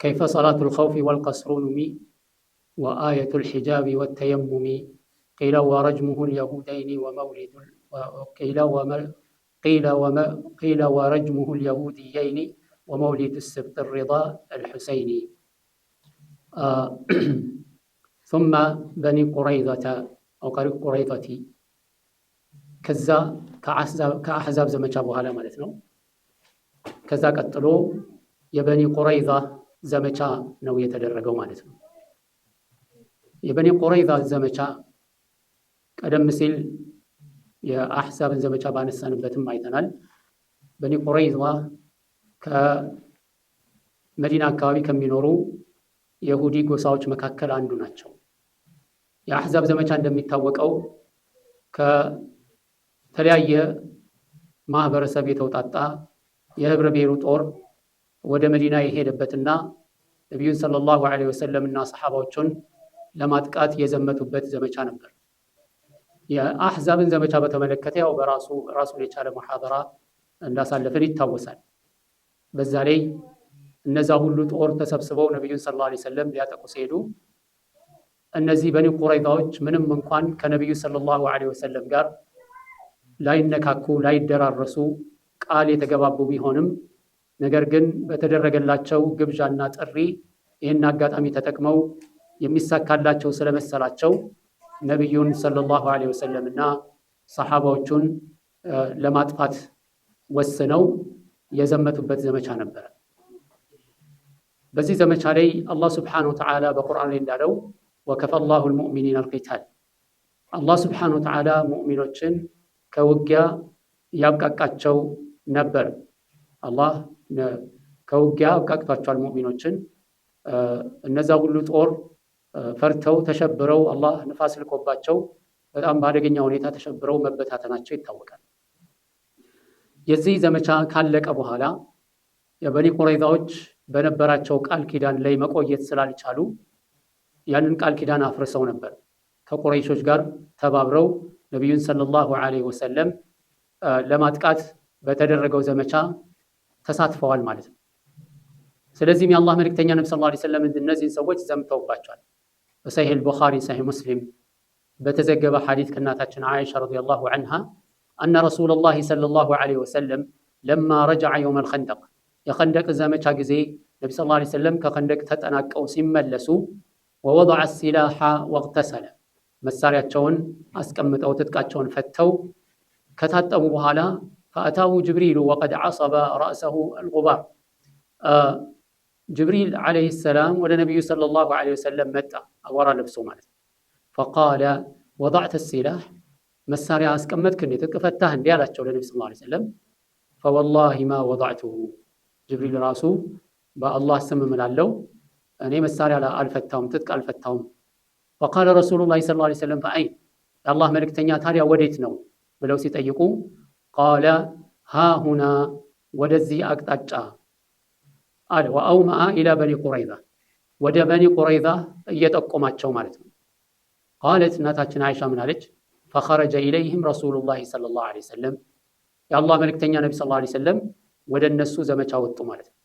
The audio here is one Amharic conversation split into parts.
كيف صلاة الخوف والقصر نمي وآية الحجاب والتيمم قيل ورجمه اليهودين ومولد قيل ورجمه اليهوديين ومولد السبط الرضا الحسيني ثم بني قريظة أو قريظة كذا كأحزاب زمቻ በኋላ ማለት ነው። ከዛ ቀጥሎ የበኒ ቁረይዛ ዘመቻ ነው የተደረገው ማለት ነው። የበኒ ቁረይዛ ዘመቻ ቀደም ሲል የአሕዛብን ዘመቻ ባነሳንበትም አይተናል። በኒ ቁረይዛ ከመዲና አካባቢ ከሚኖሩ የይሁዲ ጎሳዎች መካከል አንዱ ናቸው። የአሕዛብ ዘመቻ እንደሚታወቀው ከተለያየ ማህበረሰብ የተውጣጣ የህብረ ብሔሩ ጦር ወደ መዲና የሄደበትና ነቢዩን ሰለላሁ ዐለይሂ ወሰለም እና ሰሐባዎቹን ለማጥቃት የዘመቱበት ዘመቻ ነበር። የአሕዛብን ዘመቻ በተመለከተ ያው ራሱን የቻለ ሙሐደራ እንዳሳለፈን ይታወሳል። በዛ ላይ እነዛ ሁሉ ጦር ተሰብስበው ነቢዩን ሰለላሁ ዐለይሂ ወሰለም ሊያጠቁ ሲሄዱ እነዚህ በኒ ቁረይዛዎች ምንም እንኳን ከነቢዩ ሰለላሁ ዐለይሂ ወሰለም ጋር ላይነካኩ ላይደራረሱ ቃል የተገባቡ ቢሆንም ነገር ግን በተደረገላቸው ግብዣና ጥሪ ይህን አጋጣሚ ተጠቅመው የሚሳካላቸው ስለመሰላቸው ነቢዩን ሰለላሁ ዐለይሂ ወሰለም እና ሰሐባዎቹን ለማጥፋት ወስነው የዘመቱበት ዘመቻ ነበር። በዚህ ዘመቻ ላይ አላህ ሱብሓነሁ ወተዓላ በቁርአን ላይ እንዳለው ወከፈ ላሁ ልሙእሚኒን አልቂታል፣ አላህ ሱብሓነሁ ወተዓላ ሙእሚኖችን ከውጊያ ያብቃቃቸው ነበር። አላህ ከውጊያ አብቃቅቷቸዋል ሙእሚኖችን። እነዛ ሁሉ ጦር ፈርተው ተሸብረው አላህ ንፋስ ልኮባቸው በጣም በአደገኛ ሁኔታ ተሸብረው መበታተናቸው ይታወቃል። የዚህ ዘመቻ ካለቀ በኋላ የበኒ ቁረይዛዎች በነበራቸው ቃል ኪዳን ላይ መቆየት ስላልቻሉ ያንን ቃል ኪዳን አፍርሰው ነበር ከቁረይሾች ጋር ተባብረው ነቢዩን ሰለላሁ ዐለይሂ ወሰለም ለማጥቃት በተደረገው ዘመቻ ተሳትፈዋል ማለት ነው። ስለዚህም የአላህ መልእክተኛ ነብዩ ሰለላሁ ዐለይሂ ወሰለም እነዚህን ሰዎች ዘምተውባቸዋል። በሰሒህ ቡኻሪ ሰሒህ ሙስሊም በተዘገበ ሐዲስ ከእናታችን ዓኢሻ ረዲየላሁ ዐንሃ አነ ረሱለላሂ ሰለላሁ ዐለይሂ ወሰለም ለማ ረጀዐ የውመል ኸንደቅ የኸንደቅ ዘመቻ ጊዜ ነቢ ሰለላሁ ዐለይሂ ወሰለም ከኸንደቅ ተጠናቀው ሲመለሱ ወወضዐ ሲላሐ ወግተሰለ መሳሪያቸውን አስቀምጠው ትጥቃቸውን ፈተው ከታጠቡ በኋላ ፈአታሁ ጅብሪሉ ወቀድ ዐሰበ ረእሰሁ አልጉባር ጅብሪል ዐለይሂ ሰላም ወደ ነቢዩ ሰለላሁ ዐለይሂ ወሰለም መጣ፣ አቧራ ለብሶ ማለት ነው። ፈቃለ ወضዐተ ሲላሕ መሳሪያ አስቀመጥክ እንዴ ትጥቅ ፈታህ እንዴ አላቸው ለነቢ ሰለላሁ ዐለይሂ ወሰለም። ፈወላሂ ማ ወضዐቱሁ ጅብሪል ራሱ በአላህ ስም እምላለሁ እኔ መሳሪያ አልፈታውም ትጥቅ አልፈታውም። ፈቃለ ረሱሉላሂ ሰለላሁ ዐለይሂ ወሰለም ፈአይን የአላህ መልእክተኛ ታዲያ ወዴት ነው ብለው ሲጠይቁ ቃለ ሃሁና ወደዚህ አቅጣጫ አለ። ወአውመአ ኢላ በኒ ቁረይዛ ወደ በኒ ቁረይዛ እየጠቆማቸው ማለት ነው። ቃለት እናታችን አይሻ ምን አለች? ፈኸረጀ ኢለይህም ረሱሉላሂ ሰለላሁ ዐለይሂ ወሰለም የአላህ መልእክተኛ ነቢ ሰለላሁ ዐለይሂ ወሰለም ወደ እነሱ ዘመቻ ወጡ ማለት ነው።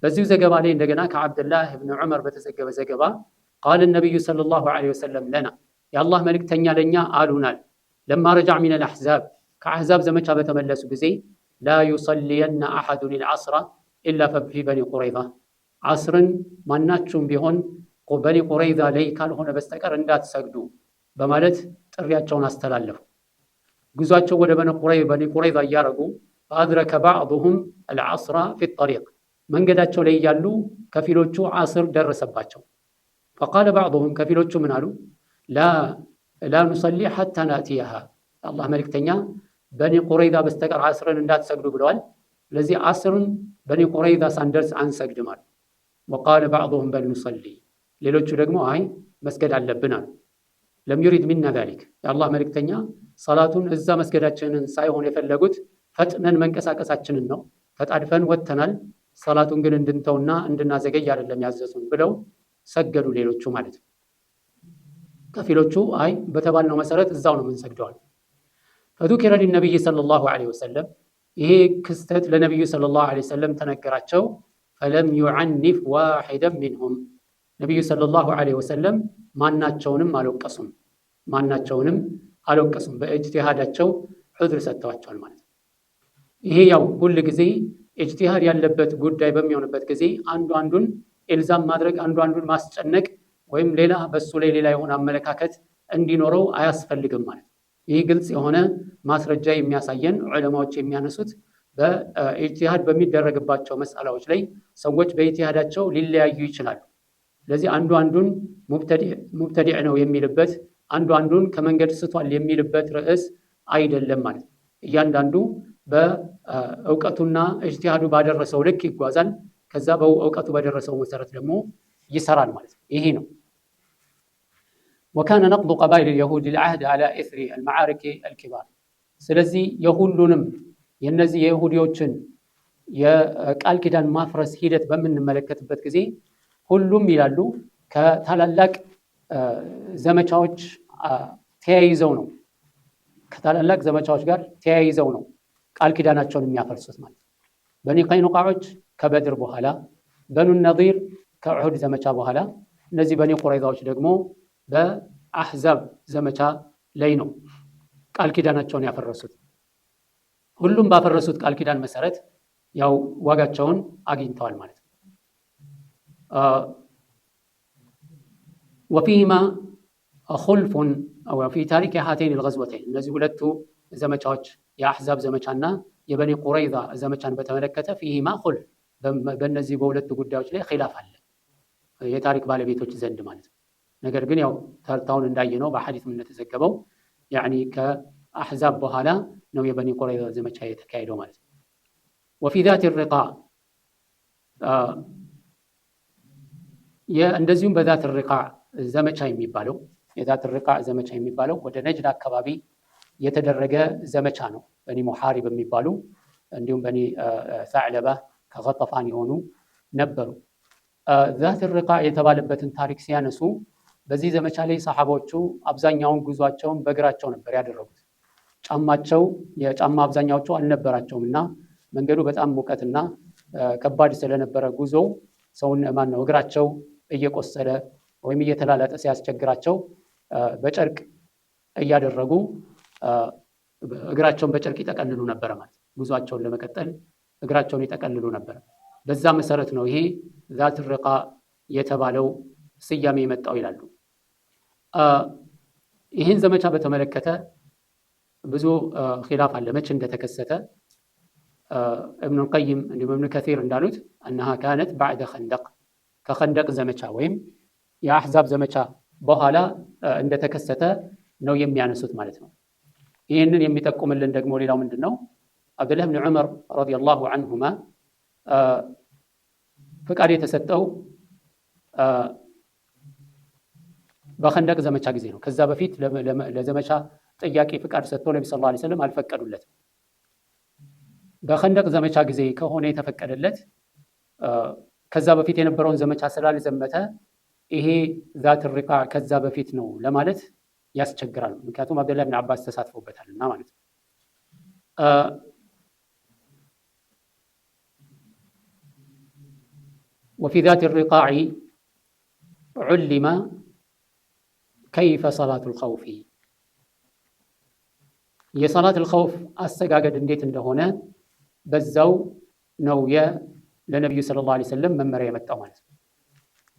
በዚሁ ዘገባ ላይ እንደገና ከዓብድላህ ብን ዑመር በተዘገበ ዘገባ ቃለ ነቢዩ ሰለላሁ ዐለይሂ ወሰለም ለና የአላህ መልእክተኛ ለእኛ አሉናል ለማ ረጃዕ ሚነል አሕዛብ ከአሕዛብ ዘመቻ በተመለሱ ጊዜ ላ ዩሰሊየነ አሐዱን ልዐስራ ኢላ ፊ በኒ ቁረይዛ ዓስርን ማናችሁም ቢሆን በኒ ቁረይዛ ላይ ካልሆነ በስተቀር እንዳትሰግዱ በማለት ጥሪያቸውን አስተላለፉ። ጉዟቸው ወደ በኒ ቁረይዛ እያረጉ ፈአድረከ ባዕዱሁም አልዐስራ ፊ ጠሪቅ መንገዳቸው ላይ እያሉ ከፊሎቹ ዓስር ደረሰባቸው። ፈቃለ ባዕዱሁም ከፊሎቹ ምን አሉ? ላ ኑሰሊ ሐታ ናእቲያሃ የአላህ መልእክተኛ በኒ ቁረይዛ በስተቀር ዓስርን እንዳትሰግዱ ብለዋል። ስለዚህ ዓስርን በኒ ቁረይዛ ሳንደርስ አንሰግድም አሉ። ወቃለ ባዕዱሁም በል ኑሰሊ ሌሎቹ ደግሞ አይ መስገድ አለብን አሉ። ለም ዩሪድ ሚና ዛሊክ የአላህ መልእክተኛ ሰላቱን እዛ መስገዳችንን ሳይሆን የፈለጉት ፈጥነን መንቀሳቀሳችንን ነው። ተጣድፈን ወጥተናል፣ ሰላቱን ግን እንድንተውና እንድናዘገይ አይደለም ያዘዙን ብለው ሰገዱ ሌሎቹ ማለት ነው። ከፊሎቹ አይ በተባልነው መሰረት እዛው ነው የምንሰግደዋል። ፈذكر للنبي صلى الله عليه وسلم ይሄ ክስተት ለነቢዩ ሰለላሁ ዐለይሂ ወሰለም ተነገራቸው። ፈለም ዩዐኒፍ ዋሒደን ሚንሁም ነቢዩ ሰለላሁ ዐለይሂ ወሰለም ማናቸውንም አልወቀሱም። በእጅቲሃዳቸው ዑዝር ሰጥተዋቸዋል ማለት ነው። ይሄ ያው ሁል ጊዜ እጅቲሃድ ያለበት ጉዳይ በሚሆንበት ጊዜ አንዱ አንዱን ኢልዛም ማድረግ፣ አንዱ አንዱን ማስጨነቅ ወይም ሌላ በሱ ላይ ሌላ የሆነ አመለካከት እንዲኖረው አያስፈልግም ማለት ነው። ይህ ግልጽ የሆነ ማስረጃ የሚያሳየን ዑለማዎች የሚያነሱት በኢጅቲሃድ በሚደረግባቸው መስአላዎች ላይ ሰዎች በኢጅቲሃዳቸው ሊለያዩ ይችላሉ። ስለዚህ አንዱ አንዱን ሙብተዲዕ ነው የሚልበት፣ አንዱ አንዱን ከመንገድ ስቷል የሚልበት ርዕስ አይደለም ማለት ነው። እያንዳንዱ በእውቀቱና ኢጅቲሃዱ ባደረሰው ልክ ይጓዛል። ከዛ በእውቀቱ በደረሰው መሰረት ደግሞ ይሰራል ማለት ነው። ይሄ ነው ወካነ ነቅዱ ቀባኢል ልየሁድ ልዓህድ ዓላ ኢስሪ አልመዓሪክ አልኪባር። ስለዚህ የሁሉንም የእነዚህ የይሁዲዎችን የቃል ኪዳን ማፍረስ ሂደት በምንመለከትበት ጊዜ ሁሉም ይላሉ ከታላላቅ ዘመቻዎች ተያይዘው ነው ከታላላቅ ዘመቻዎች ጋር ተያይዘው ነው ቃል ኪዳናቸውን የሚያፈርሱት ማለት ነው። በኒ ቀይኑቃዖች ከበድር በኋላ፣ በኑ ነዚር ከኡሑድ ዘመቻ በኋላ፣ እነዚህ በኒ ቁረይዛዎች ደግሞ በአሕዛብ ዘመቻ ላይ ነው ቃል ኪዳናቸውን ያፈረሱት። ሁሉም ባፈረሱት ቃል ኪዳን መሰረት ያው ዋጋቸውን አግኝተዋል ማለት ነው። ወፊሂማ ኹልፉን ፊ ታሪክ ሃተይን ልገዝወተይን እነዚህ ሁለቱ ዘመቻዎች የአሕዛብ ዘመቻና የበኒ ቁረይዛ ዘመቻን በተመለከተ ፊሂማ ኹልፍ በእነዚህ በሁለቱ ጉዳዮች ላይ ኺላፍ አለ የታሪክ ባለቤቶች ዘንድ ማለት ነው። ነገር ግን ያው ተርታውን እንዳየነው በሐዲስም እንደተዘገበው ያኒ ከአሕዛብ በኋላ ነው የበኒ ቁረይዛ ዘመቻ የተካሄደው ማለት ነው። ወፊ ዛት ሪቃዕ እንደዚሁም በዛት ሪቃዕ ዘመቻ የሚባለው የዛት ሪቃዕ ዘመቻ የሚባለው ወደ ነጅድ አካባቢ የተደረገ ዘመቻ ነው። በኒ ሙሐሪብ የሚባሉ እንዲሁም በኒ ሰዕለባ ከገጠፋን የሆኑ ነበሩ። ዛት ሪቃዕ የተባለበትን ታሪክ ሲያነሱ በዚህ ዘመቻ ላይ ሰሓቦቹ አብዛኛውን ጉዟቸውን በእግራቸው ነበር ያደረጉት። የጫማ አብዛኛዎቹ አልነበራቸውም እና መንገዱ በጣም ሙቀትና ከባድ ስለነበረ ጉዞው እግራቸው እየቆሰለ ወይም እየተላለጠ ሲያስቸግራቸው በጨርቅ እያደረጉ እግራቸውን በጨርቅ ይጠቀልሉ ነበር ማለት ጉዟቸውን ለመቀጠል እግራቸውን ይጠቀልሉ ነበር። በዛ መሰረት ነው ይሄ ዛት ሪቃዕ የተባለው ስያሜ የመጣው ይላሉ። ይህን ዘመቻ በተመለከተ ብዙ ኺላፍ አለ መቼ እንደተከሰተ። እብኑል ቀይም እንዲሁም እብኑ ከሲር እንዳሉት አነሃ ካነት ባዕደ ኸንደቅ ከኸንደቅ ዘመቻ ወይም የአሕዛብ ዘመቻ በኋላ እንደተከሰተ ነው የሚያነሱት ማለት ነው። ይህንን የሚጠቁምልን ደግሞ ሌላው ምንድን ነው? አብዱላህ ብን ዑመር ረዲየላሁ ዐንሁማ ፍቃድ የተሰጠው በኸንደቅ ዘመቻ ጊዜ ነው። ከዛ በፊት ለዘመቻ ጥያቄ ፍቃድ ሰጥቶ ነቢ ሰለላሁ ዐለይሂ ወሰለም አልፈቀዱለትም። በኸንደቅ ዘመቻ ጊዜ ከሆነ የተፈቀደለት ከዛ በፊት የነበረውን ዘመቻ ስላልዘመተ ይሄ ዛት ሪቃዕ ከዛ በፊት ነው ለማለት ያስቸግራል። ምክንያቱም አብዱላህ ብን አባስ ተሳትፎበታልና ማለት ነው። ወፊ ዛት ሪቃዕ ዑሊመ ከይፈ ሰላቱል ኸውፊ የሰላቱል ኸውፍ አሰጋገድ እንዴት እንደሆነ በዛው ነው ለነቢዩ ሰለላሁ ዐለይሂ ወሰለም መመሪያ የመጣው ማለት ነው።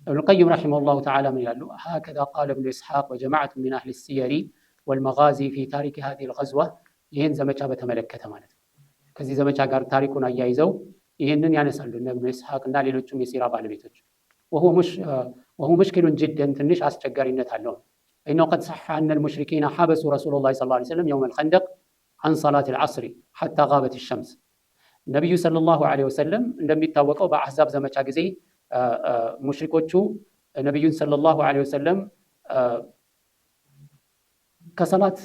እብኑል ቀይም ረሒመሁላሁ ተዓላ ምን ይላሉ? ሀከዛ ቃለ እብኑ ኢስሐቅ ወጀማዓቱ ሚን አህሊ ሲየሪ ወልመጋዚ ፊ ታሪክ ሃዚሂል ገዝዋ ይህን ዘመቻ በተመለከተ ማለት ነው። ከዚህ ዘመቻ ጋር ታሪኩን አያይዘው ይህንን ያነሳሉ እብኑ ኢስሐቅ እና ሌሎቹም የሲራ ባለቤቶች። ወሁ ሙሽኪሉን ጅደን ትንሽ አስቸጋሪነት አለው። ኢነሁ ቀድ ሰሐ አነል ሙሽሪኪነ ሐበሱ ረሱለላሂ ሰለላሁ ዐለይሂ ወሰለም የውመል ኸንደቅ ዐን ሰላቲል ዐስሪ ሐታ ጋበት ሸምስ። ነቢዩ ሰለላሁ ዐለይሂ ወሰለም እንደሚታወቀው በአሕዛብ ዘመቻ ጊዜ ሙሽሪኮቹ ነቢዩን ሰለላሁ ዐለይሂ ወሰለም ከሰላት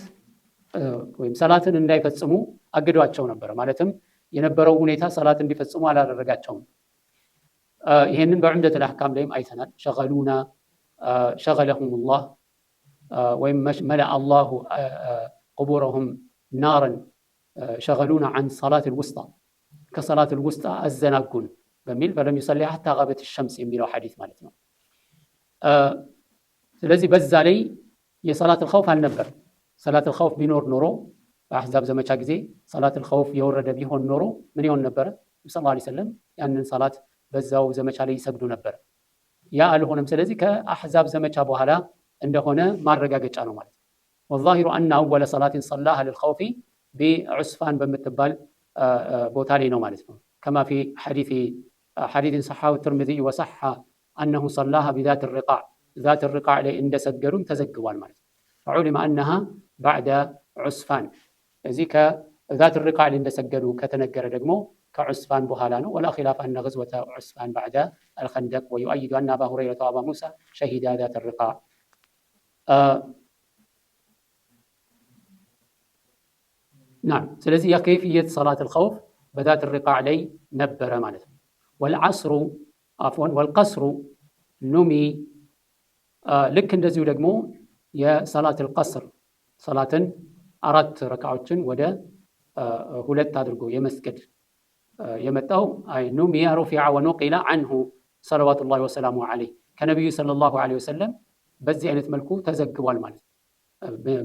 ወይም ሰላትን እንዳይፈጽሙ አግዷቸው ነበር። ማለትም የነበረው ሁኔታ ሰላት እንዲፈጽሙ አላደረጋቸውም። ይህንን በዑምደቱል አሕካም ላይም አይተናል። ሸገለሁሙላህ ወይም መለአ አላሁ ቁቡረሁም ናረን ሸገሉና ዐን ሰላቲል ውስጣ ከሰላቲል ውስጣ አዘናጉን በሚል ፈለም ይሰሊ ሐታ ገበት ሸምስ የሚለው ሐዲስ ማለት ነው። ስለዚህ በዛ ላይ የሰላተል ኸውፍ አልነበር። ሰላተል ኸውፍ ቢኖር ኖሮ በአሕዛብ ዘመቻ ጊዜ ሰላተል ኸውፍ የወረደ ቢሆን ኖሮ ምን ይሆን ነበረ? ሰለላሁ ዐለይሂ ወሰለም ያንን ሰላት በዛው ዘመቻ ላይ ይሰግዱ ነበር። ያ አልሆነም። ስለዚህ ከአሕዛብ ዘመቻ በኋላ እንደሆነ ማረጋገጫ ነው ማለት ነው። ወዛሂሩ አነ አወለ ሰላቲን ሰላሃ ሊልኸውፊ ቢዑስፋን በምትባል ቦታ ላይ ነው ማለት ነው። ከማ ፊ ሐዲትን ሰሐሁ ትርሚዚይ ወሰሐ አነሁ ሰላሃ ቢዛት ሪቃዕ ዛት ሪቃዕ ላይ እንደሰገዱም ተዘግቧል ማለት ነው። ፈዑሊመ አነሃ ባዕደ ዑስፋን እዚህ ከዛት ሪቃዕ ላይ እንደሰገዱ ከተነገረ ደግሞ ከዑስፋን በኋላ ነው። ወላ ኺላፍ አነ ገዝወተ ዑስፋን ባዕደ አልኸንደቅ ወዩአይዱ አነ አባ ሁረይረተ ወአባ ሙሳ ሸሂዳ ዛት ሪቃዕ። ናም ስለዚህ የከይፍየት ሰላተል ኸውፍ በዛት ሪቃዕ ላይ ነበረ ማለት ነው። ወልዐስሩ አፍወን ወልቀስሩ ኑሚ ልክ እንደዚሁ ደግሞ የሰላተል ቀስር ሰላትን 4 ረክዓዎችን ወደ 2 አድርጎ የመስገድ የመጣው ኑሚያ ሩፊዐ ወኑቂለ ዐንሁ ሰለዋቱላሂ ወሰላሙ ዐለይህ ከነቢዩ ሰለላሁ ዐለይሂ ወሰለም በዚህ አይነት መልኩ ተዘግቧል ማለት ነው።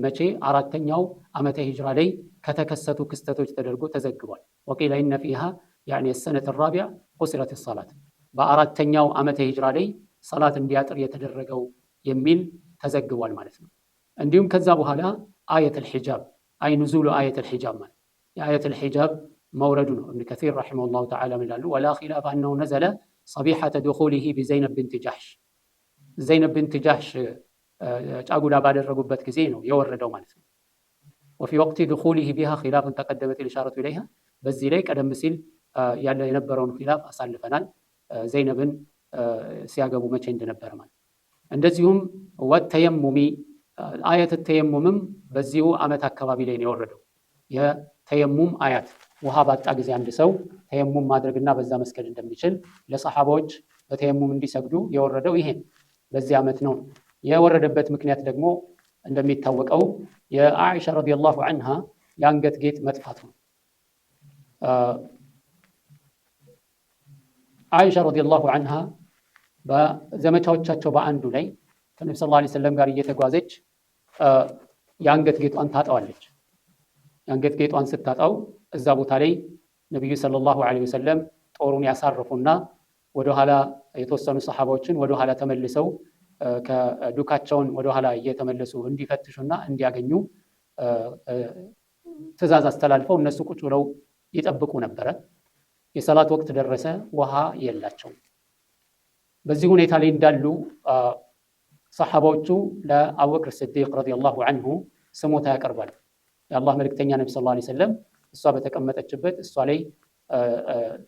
መቼ 4ኛው ዓመተ ሂጅራ ላይ ከተከሰቱ ክስተቶች ተደርጎ ተዘግቧል። ወቂለ ኢነ ፊሃ ያኒ ሰነተ ራቢዕ ቁሲረት ሰላት በ4ኛው ዓመተ ሂጅራ ላይ ሰላት እንዲያጥር የተደረገው የሚል ተዘግቧል ማለት ነው። እንዲሁም ከዛ በኋላ አየተል ሒጃብ አይ ኑዙሉ አየተል ሒጃብ ማለት የአየተል ሒጃብ መውረዱ ነው። እብን ከሲር ረሒመሁላሁ ተዓላ ይላሉ ወላ ኺላፈ አነሁ ነዘለ ሰቢሐተ ዱኹሊሂ ቢዘይነብ ብንት ጃሕሽ ዘይነብ ብንት ጃሕሽ ጫጉላ ባደረጉበት ጊዜ ነው የወረደው ማለት ነው። ወፊ ወቅቲ ዱኹሊሂ ቢሃ ኺላፍን ተቀደመት ልኢሻረቱ ኢለይሃ በዚህ ላይ ቀደም ሲል ያለ የነበረውን ኺላፍ አሳልፈናል። ዘይነብን ሲያገቡ መቼ እንደነበረ ማለት እንደዚሁም ወተየሙሚ አየት ተየሙምም በዚሁ ዓመት አካባቢ ላይ ነው የወረደው። የተየሙም አያት ውሃ ባጣ ጊዜ አንድ ሰው ተየሙም ማድረግና በዛ መስገድ እንደሚችል ለሰሓቦች በተየሙም እንዲሰግዱ የወረደው ይሄ በዚህ ዓመት ነው። የወረደበት ምክንያት ደግሞ እንደሚታወቀው የአኢሻ ረዲየላሁ ዐንሃ የአንገት ጌጥ መጥፋት ነው። አኢሻ ረዲየላሁ ዐንሃ በዘመቻዎቻቸው በአንዱ ላይ ከነብዩ ሰለላሁ ዐለይሂ ወሰለም ጋር እየተጓዘች የአንገት ጌጧን ታጣዋለች። የአንገት ጌጧን ስታጣው እዛ ቦታ ላይ ነቢዩ ሰለላሁ ዐለይሂ ወሰለም ጦሩን ያሳርፉና ወደኋላ የተወሰኑ ሰሓባዎችን ወደኋላ ተመልሰው ከዱካቸውን ወደኋላ እየተመለሱ እንዲፈትሹና እንዲያገኙ ትእዛዝ አስተላልፈው እነሱ ቁጭ ብለው ይጠብቁ ነበረ። የሰላት ወቅት ደረሰ፣ ውሃ የላቸውም። በዚህ ሁኔታ ላይ እንዳሉ ሰሓባዎቹ ለአቡበክር ስዲቅ ረዲየላሁ ዐንሁ ስሞታ ያቀርባሉ። የአላህ መልእክተኛ ነቢ ሰለላሁ ዐለይሂ ወሰለም እሷ በተቀመጠችበት እሷ ላይ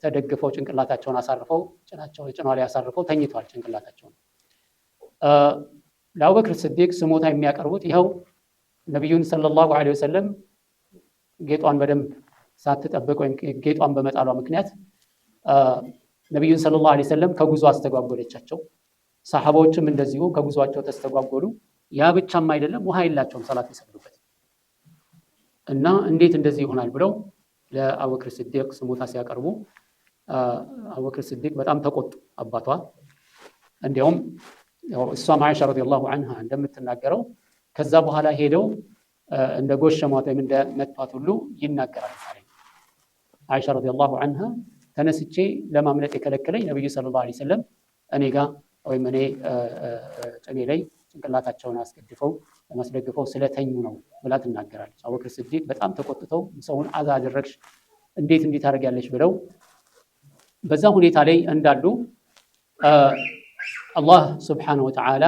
ተደግፈው ጭንቅላታቸውን አሳርፈው ጭኗ ላይ አሳርፈው ተኝተዋል ጭንቅላታቸውን። ለአቡበክር ስዲቅ ስሞታ የሚያቀርቡት ይኸው ነቢዩን ሰለላሁ ዐለይሂ ወሰለም ጌጧን በደንብ ሳትጠብቅ ወይም ጌጧን በመጣሏ ምክንያት ነቢዩን ሰለላሁ ዐለይሂ ወሰለም ከጉዞ አስተጓጎለቻቸው። ሰሓባዎችም እንደዚሁ ከጉዞአቸው ተስተጓጎሉ። ያ ብቻም አይደለም ውሃ የላቸውም ሰላት ይሰግዱበት እና እንዴት እንደዚህ ይሆናል ብለው ለአቡበክር ስዲቅ ስሞታ ሲያቀርቡ አቡበክር ስዲቅ በጣም ተቆጡ። አባቷ እንዲያውም እሷም አይሻ ረዲየላሁ ዐንሃ እንደምትናገረው ከዛ በኋላ ሄደው እንደ ጎሸሟት ወይም እንደ መቷት ሁሉ ይናገራል። አይሻ ረዲየላሁ ዐንሃ ተነስቼ ለማምለጥ የከለከለኝ ነቢዩ ሰለላሁ ዐለይሂ ወሰለም እኔ ጋር ወይም እኔ ጭኔ ላይ ጭንቅላታቸውን አስገድፈው ለማስደግፈው ስለተኙ ነው ብላ ትናገራለች። አቡበክር ስዲቅ በጣም ተቆጥተው ሰውን አዛ አደረግሽ እንዴት እንዲህ ታደርጊያለሽ ብለው በዛ ሁኔታ ላይ እንዳሉ አላህ ሱብሓነሁ ወተዓላ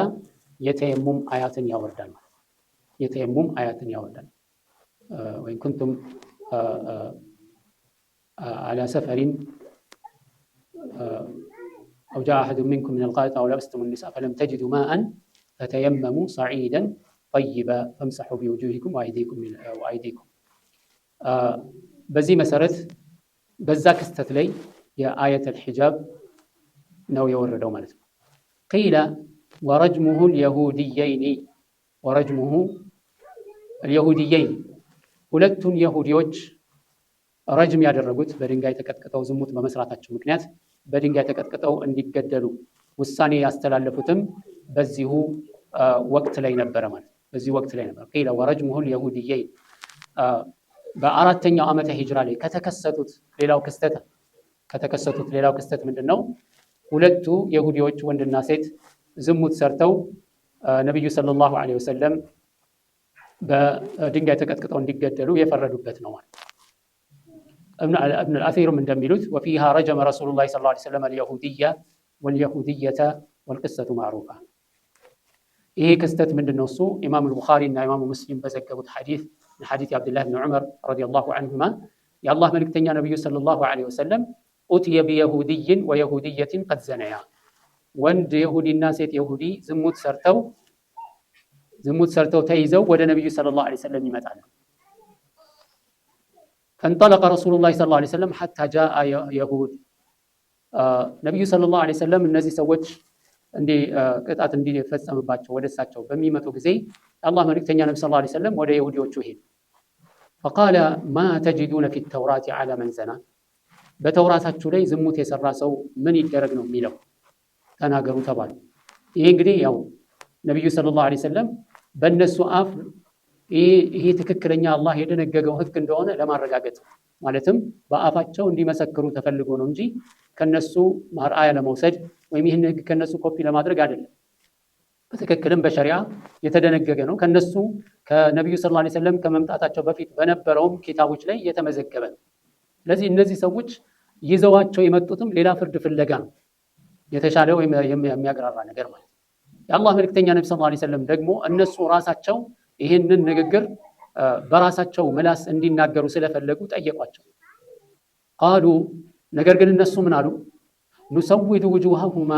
የተየሙም አያትን ያወርዳል ማለት የተየሙም አያትን ያወርዳል። ወይን ኩንቱም አላ ሰፈሪን አው ጃአ አሐዱን ሚንኩም ሚነል ጋኢጥ አው ለመስቱሙ ኒሳእ ፈለም ተጅዱ ማአን ፈተየመሙ ሰዒደን ጠይበን ፈምሰሑ ቢውጁሂኩም ወአይዲኩም። በዚህ መሰረት በዛ ክስተት ላይ የአየተል ሒጃብ ነው የወረደው ማለት ነው። ቂለ ወረጅሙሁ ልየሁድየይን ሁለቱን የሁዲዎች ረጅም ያደረጉት በድንጋይ ተቀጥቅጠው ዝሙት በመስራታቸው ምክንያት በድንጋይ ተቀጥቅጠው እንዲገደሉ ውሳኔ ያስተላለፉትም በዚሁ ወቅት ላይ ነበረ ማለት በዚህ ወቅት ላይ ነበር። ቂለ ወረጅሙሁ اليهوديين በአራተኛው ዓመተ ሂጅራ ላይ ከተከሰቱት ሌላው ክስተት ምንድነው? ሁለቱ ይሁዲዎች ወንድና ሴት ዝሙት ሰርተው ነብዩ ሰለላሁ ዐለይሂ ወሰለም በድንጋይ ተቀጥቅጠው እንዲገደሉ የፈረዱበት ነው ማለት። ابن الأثير እንደሚሉት وفيها رجم رسول الله صلى الله عليه وسلم اليهودية واليهودية والقصة معروفة። ይሄ ክስተት ምንድነው? እሱ ኢማም አልቡኻሪ እና ኢማም ሙስሊም በዘገቡት ሐዲስ አብዱላህ ኢብኑ ዑመር ረዲየላሁ ዐንሁማ የአላህ መልእክተኛ ነብዩ ሰለላሁ ዐለይሂ ወሰለም ኡትየ ቢየሁዲይ ወየሁዲየት قد زنيا ወንድ ይሁዲና ሴት ይሁዲ ዝሙት ሰርተው ተይዘው ወደ ነብዩ ሰለላሁ ዐለይሂ ወሰለም ይመጣሉ። فانطلق رسول الله صلى الله عليه وسلم حتى جاء يهود ነብዩ ሰለላሁ ዐለይሂ ወሰለም እነዚህ ሰዎች ቅጣት እንዲፈጸምባቸው ወደሳቸው በሚመጡ ጊዜ አላህ መልእክተኛ ነብዩ ሰለላሁ ዐለይሂ ወሰለም ወደ ይሁዲዎቹ ሄዱ። فقال ما تجدون في التوراة على من زنا በተውራታችሁ ላይ ዝሙት የሰራ ሰው ምን ይደረግ ነው የሚለው ተናገሩ ተባሉ። ይሄ እንግዲህ ያው ነብዩ ሰለላሁ ዐለይሂ ወሰለም በእነሱ አፍ ይሄ ትክክለኛ አላህ የደነገገው ህግ እንደሆነ ለማረጋገጥ ማለትም በአፋቸው እንዲመሰክሩ ተፈልጎ ነው እንጂ ከነሱ ማርአያ ለመውሰድ ወይም ይህን ህግ ከነሱ ኮፒ ለማድረግ አይደለም። በትክክልም በሸሪዓ የተደነገገ ነው። ከነሱ ከነብዩ ሰለላሁ ዐለይሂ ወሰለም ከመምጣታቸው በፊት በነበረው ኪታቦች ላይ የተመዘገበ ነው። ስለዚህ እነዚህ ሰዎች ይዘዋቸው የመጡትም ሌላ ፍርድ ፍለጋ ነው፣ የተሻለ ወይም የሚያግራራ ነገር ማለት። የአላህ መልእክተኛ ነብዩ ሰለላሁ ዐለይሂ ወሰለም ደግሞ እነሱ ራሳቸው ይህንን ንግግር በራሳቸው ምላስ እንዲናገሩ ስለፈለጉ ጠየቋቸው። ቃሉ ነገር ግን እነሱ ምን አሉ? ኑሰውዱ ውጁሃሁማ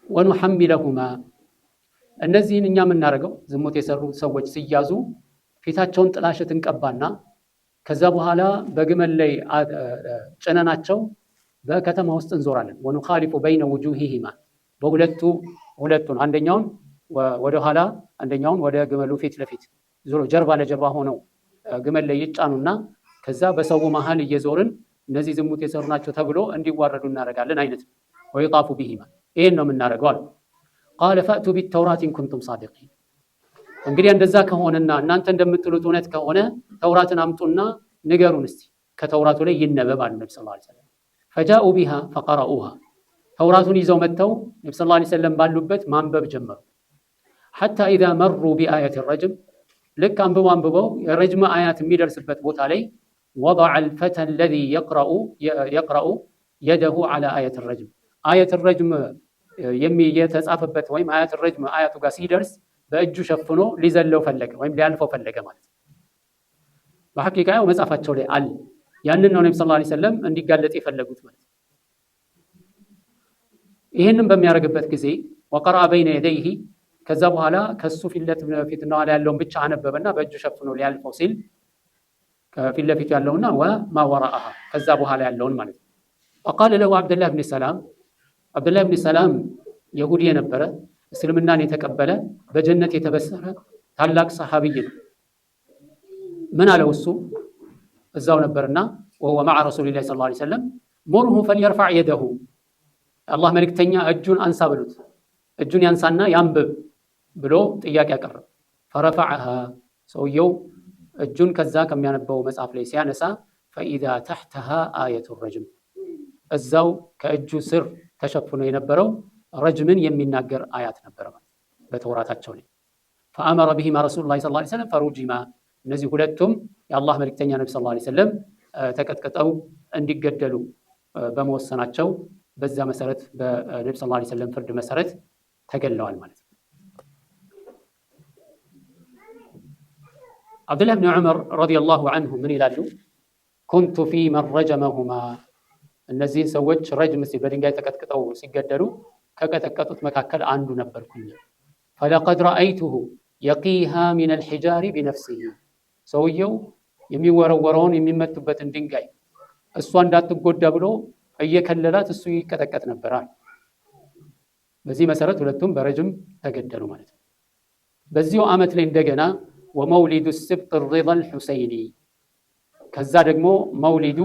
ወኑሐሚለሁማ እነዚህን እኛ የምናደርገው ዝሙት የሰሩ ሰዎች ሲያዙ ፊታቸውን ጥላሸት እንቀባና ከዛ በኋላ በግመል ላይ ጭነናቸው በከተማ ውስጥ እንዞራለን። ወኑኻሊፉ በይነ ውጁሂሂማ ሁለቱን አንደኛውን ወደ ኋላ አንደኛውን ወደ ግመሉ ፊት ለፊት ዞሮ ጀርባ ለጀርባ ሆነው ግመል ላይ ይጫኑና ከዛ በሰው መሃል እየዞርን እነዚህ ዝሙት የሰሩ ናቸው ተብሎ እንዲዋረዱ እናደርጋለን አይነት ነው። ወይጣፉ ቢሂማ ይሄን ነው የምናደርገው አሉ። ቃለ ፈእቱ ቢተውራት ኢን ኩንቱም ሳዲቂን እንግዲህ እንደዛ ከሆነና እናንተ እንደምትሉት እውነት ከሆነ ተውራትን አምጡና ንገሩን እስቲ ከተውራቱ ላይ ይነበብ አሉ ነብዩ ሰለላሁ ዐለይሂ ወሰለም። ፈጃኡ ቢሃ ፈቀረኡሃ ተውራቱን ይዘው መጥተው ነብዩ ሰለላሁ ዐለይሂ ወሰለም ባሉበት ማንበብ ጀመሩ። حتى إذا مروا بآية الرجم لك أنبوا الرجم آيات ميدرس ቦታ ላይ وضع الفتى الذي يقرأ يده على آية الرجم آية الرجم የተጻፈበት ወይም آية الرجم آيatu ጋር ሲደርስ በእጁ ሸፍኖ ሊዘለው ፈለገ ወይም ሊያልፈው ፈለገ ማለት በሐቂቃ ያው መጻፋቸው ላይ አለ። ያንን ነው ነብዩ ሰለላሁ ዐለይሂ ወሰለም እንዲጋለጥ የፈለጉት ማለት። ይሄንን በሚያደርግበት ጊዜ وقرأ بين يديه ከዛ በኋላ ከሱ ፊት ነው ያለውን ብቻ አነበበና በእጁ ሸፍኖ ሊያልፈው ሲል ከፊት ለፊት ያለውና ወማ ወራአሃ ከዛ በኋላ ያለውን ማለት ነው። وقال له عبد الله بن سلام ይሁዲ የነበረ እስልምናን የተቀበለ በጀነት የተበሰረ ታላቅ ሰሃቢይ ነው። ምን አለው እሱ እዛው ነበርና وهو مع رسول الله صلى الله عليه وسلم مره فليرفع يده الله መልእክተኛ እጁን አንሳ ብሉት እጁን ያንሳና ያንብብ ብሎ ጥያቄ አቀረበ። فرفعها ሰውየው እጁን ከዛ ከሚያነበው መጽሐፍ ላይ ሲያነሳ فإذا تحتها آية الرجم እዛው ከእጁ ስር ተሸፍኖ የነበረው ረጅምን የሚናገር አያት ነበር በተውራታቸው ላይ። فأمر بهما رسول الله صلى الله عليه وسلم فرجما እነዚህ ሁለቱም የአላህ መልእክተኛ ነብዩ ሰለላሁ ዐለይሂ ወሰለም ተቀጥቅጠው እንዲገደሉ በመወሰናቸው በዛ መሰረት በነብዩ ሰለላሁ ዐለይሂ ወሰለም ፍርድ መሰረት ተገለዋል ማለት ነው። አብዱላህ ብን ዑመር ረዲየላሁ ዐንሁ ምን ይላሉ? ኩንቱ ፊ መን ረጀመሁማ እነዚህ ሰዎች ረጅም በድንጋይ ተቀጥቅጠው ሲገደሉ ከቀጠቀጡት መካከል አንዱ ነበርኩኝ። ፈለቀድ ረአይቱሁ የቂሃ ሚን አልሒጃሪ ቢነፍሲሂ ሰውየው የሚወረወረውን የሚመቱበትን ድንጋይ እሷ እንዳትጎዳ ብሎ እየከለላት እሱ ይቀጠቀጥ ነበራል። በዚህ መሰረት ሁለቱም በረጅም ተገደሉ ማለት ነው። በዚሁ ዓመት ላይ እንደገና ወመውሊዱ السبط الرضا الحسيني ከዛ ደግሞ መውሊዱ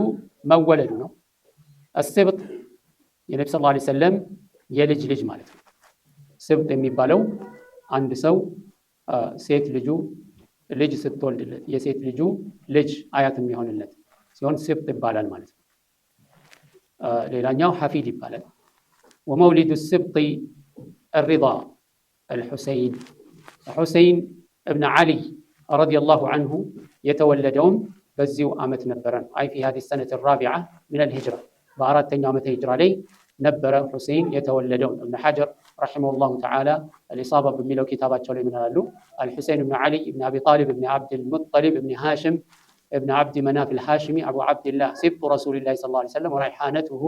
መወለዱ ነው። السبط የነብዩ ሰለላሁ ዐለይሂ ወሰለም የልጅ ልጅ ማለት ነው። ስብጥ የሚባለው አንድ ሰው ሴት ልጁ ልጅ ስትወልድለት የሴት ልጁ ልጅ አያት የሚሆንለት ሲሆን ስብጥ ይባላል ማለት ነው። ሌላኛው ሐፊድ ይባላል። ومولد السبط الرضا الحسين حسين ابن علي رضي الله عنه يتولدون በዚሁ ዓመት ነበረ አይ في هذه السنة الرابعة من الهجرة በአራተኛው ዓመተ ሂጅራ ላይ ነበረ ሁሴን የተወለደው። ابن حجر رحمه الله تعالى الإصابة በሚለው ኪታባቸው ላይ ምን አሉ? الحسين بن علي بن أبي طالب بن عبد المطلب بن هاشم ابن عبد مناف الهاشمي أبو عبد الله سبط رسول الله صلى الله عليه وسلم وريحانته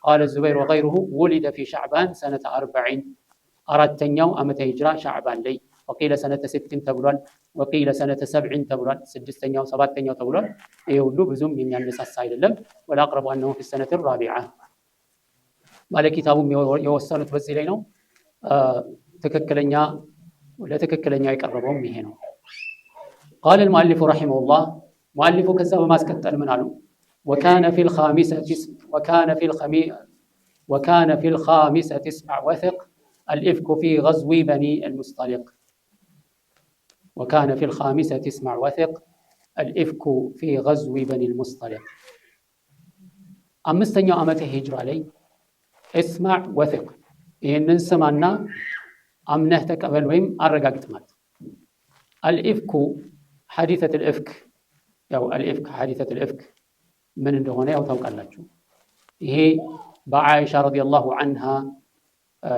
قال الزبير وغيره ولد في شعبان سنة 40 አራተኛው ዓመተ ሂጅራ ሻዕባን ላይ وقيل سنة 60 ተብሏል وقيل سنة 70 ተብሏል። ስድስተኛው ሰባተኛው ተብሏል። ይሄ ሁሉ ብዙም የሚያነሳሳ አይደለም። ولا أقرب أنه في السنة الرابعة ባለኪታቡም የወሰኑት በዚህ ላይ ነው። ለትክክለኛ የቀረበውም ይሄ ነው። قال المؤلف رحمه الله مؤلف ከዛ በማስቀጠል ምን አሉ? وكان في الخامسة اسمع وثق الإفك في غزو بني المصطلق وكان في الخامسة اسمع وثق الإفك في غزو بني المصطلق أمستنيو أمته هجرة لي اسمع وثق ይህንን ስማና አምነህ ተቀበል ወይም አረጋግጥ ማለት። الإفك حادثة الإفك ያው الإفك حادثة الإفك ምን እንደሆነ ያው ታውቃላችሁ። ይሄ በአኢሻ ረዲየላሁ ዐንሃ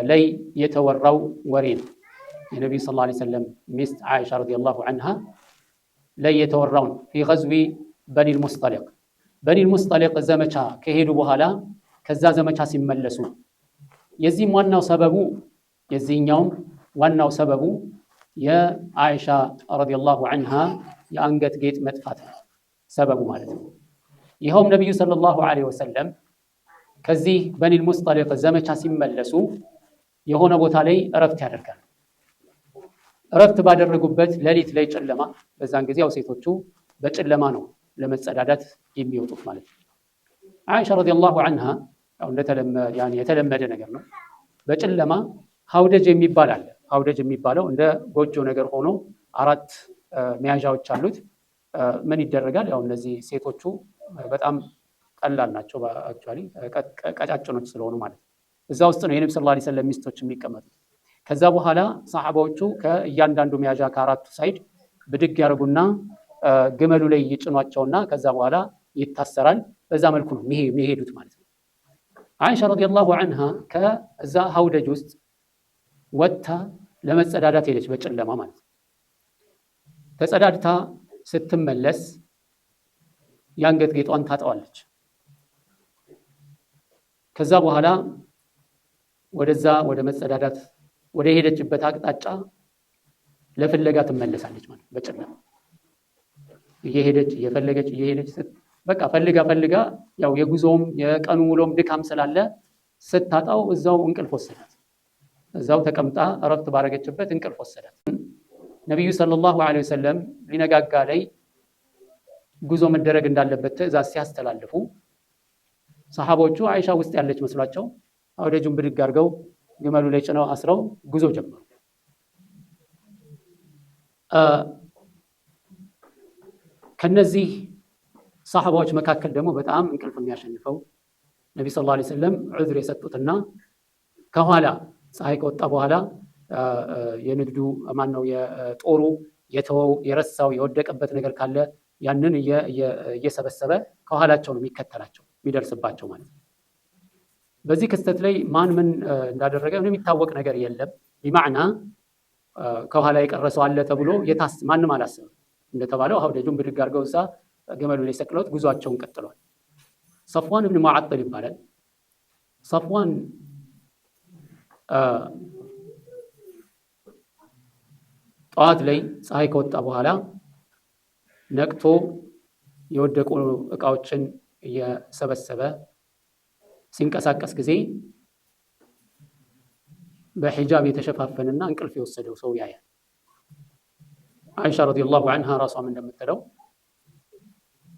ላይ የተወራው ወሬ ነው። የነብዩ ሰለላሁ ዐለይሂ ወሰለም ሚስት አኢሻ ረዲየላሁ ዐንሃ ላይ የተወራው ነው። في غزو بني المصطلق بني المصطلق ዘመቻ ከሄዱ በኋላ ከዛ ዘመቻ ሲመለሱ የዚህም ዋናው ሰበቡ የአኢሻ ረዲየላሁ ዐንሃ የአንገት ጌጥ መጥፋት ሰበቡ ማለት ነው። ይኸውም ነብዩ ሰለላሁ ዐለይሂ ወሰለም ከዚህ በኒል ሙስጠሊቅ ዘመቻ ሲመለሱ የሆነ ቦታ ላይ እረፍት ያደርጋሉ። እረፍት ባደረጉበት ሌሊት ላይ ጨለማ፣ በዛን ጊዜ ያው ሴቶቹ በጨለማ ነው ለመጸዳዳት የሚወጡት ማለት ነው። አኢሻ ረዲየላሁ ዐንሃ ያው የተለመደ ነገር ነው። በጨለማ ሀውደጅ የሚባል አለ። ሀውደጅ የሚባለው እንደ ጎጆ ነገር ሆኖ አራት መያዣዎች አሉት። ምን ይደረጋል? ያው እነዚህ ሴቶቹ በጣም ቀላል ናቸው፣ አክቹአሊ ቀጫጭኖች ስለሆኑ ማለት ነው። እዛ ውስጥ ነው የነብዩ ሰለላሁ ዐለይሂ ወሰለም ሚስቶች የሚቀመጡት። ከዛ በኋላ ሰሃባዎቹ ከእያንዳንዱ መያዣ ከአራቱ ሳይድ ብድግ ያደርጉና ግመሉ ላይ ይጭኗቸውና ከዛ በኋላ ይታሰራል። በዛ መልኩ ነው የሚሄዱት ማለት ነው። አይሻ ረዲየላሁ ዐንሃ ከዛ ሀውደጅ ውስጥ ወጥታ ለመጸዳዳት ሄደች፣ በጨለማ ማለት ነው። ተጸዳድታ ስትመለስ የአንገት ጌጧን ታጠዋለች። ከዛ በኋላ ወደ መጸዳዳት ወደ ሄደችበት አቅጣጫ ለፍለጋ ትመለሳለች ማለት በጨለማ እየሄደች በቃ ፈልጋ ያው የጉዞም የቀኑ ውሎም ድካም ስላለ ስታጣው እዛው እንቅልፍ ወሰዳት። እዛው ተቀምጣ እረፍት ባረገችበት እንቅልፍ ወሰዳት። ነብዩ ሰለላሁ ዐለይሂ ወሰለም ሊነጋጋ ላይ ጉዞ መደረግ እንዳለበት ትዕዛዝ ሲያስተላልፉ ሰሃቦቹ አይሻ ውስጥ ያለች መስሏቸው አውደጁን ብድግ አድርገው ግመሉ ላይ ጭነው አስረው ጉዞ ጀመሩ። ከነዚህ ሰሃባዎች መካከል ደግሞ በጣም እንቅልፍ የሚያሸንፈው ነብዩ ሰለላሁ ዐለይሂ ወሰለም ዑዝር የሰጡትና ከኋላ ፀሐይ ከወጣ በኋላ የንግዱ ማነው የጦሩ የተወው የረሳው የወደቀበት ነገር ካለ ያንን እየሰበሰበ ከኋላቸው ነው የሚከተላቸው የሚደርስባቸው ማለት ነው። በዚህ ክስተት ላይ ማን ምን እንዳደረገ ምንም የሚታወቅ ነገር የለም። ቢማዕና ከኋላ የቀረሰው አለ ተብሎ ማንም አላሰበም። እንደተባለው ሀውደጁን ብድግ አድርገው እዛ ገመሉ ላይ ሰቅለውት ጉዟቸውን ቀጥለዋል። ሰፍዋን ኢብኑ ሙዐጠል ይባላል። ሰፍዋን ጠዋት ላይ ፀሐይ ከወጣ በኋላ ነቅቶ የወደቁ እቃዎችን እየሰበሰበ ሲንቀሳቀስ ጊዜ በሂጃብ የተሸፋፈነና እንቅልፍ የወሰደው ሰው ያያል። አይሻ ረዲየላሁ ዐንሃ ራሷም እንደምትለው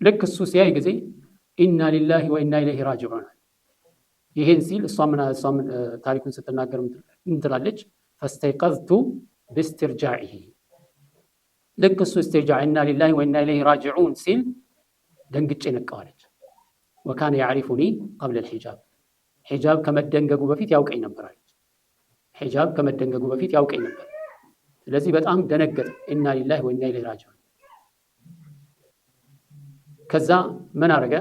ልክ እሱ ሲያይ ጊዜ ኢና ሊላሂ ወኢና ኢለይሂ ራጂዑን ይሄን ሲል እሷም ታሪኩን ስትናገር ምን ትላለች? ፈስተይቀዝቱ ብስትርጃዒሂ ልክ እሱ እስትርጃዕ ኢና ሊላሂ ወኢና ኢለይሂ ራጂዑን ሲል ደንግጬ ነቃዋለች። ወካነ ያዕሪፉኒ ቀብለ ልሒጃብ ሒጃብ ከመደንገጉ በፊት ያውቀኝ ነበር አለች። ሒጃብ ከመደንገጉ በፊት ያውቀኝ ነበር። ስለዚህ በጣም ደነገጠ። ኢና ሊላሂ ወኢና ኢለይሂ ራጂዑን። ከዛ ምን አረገ?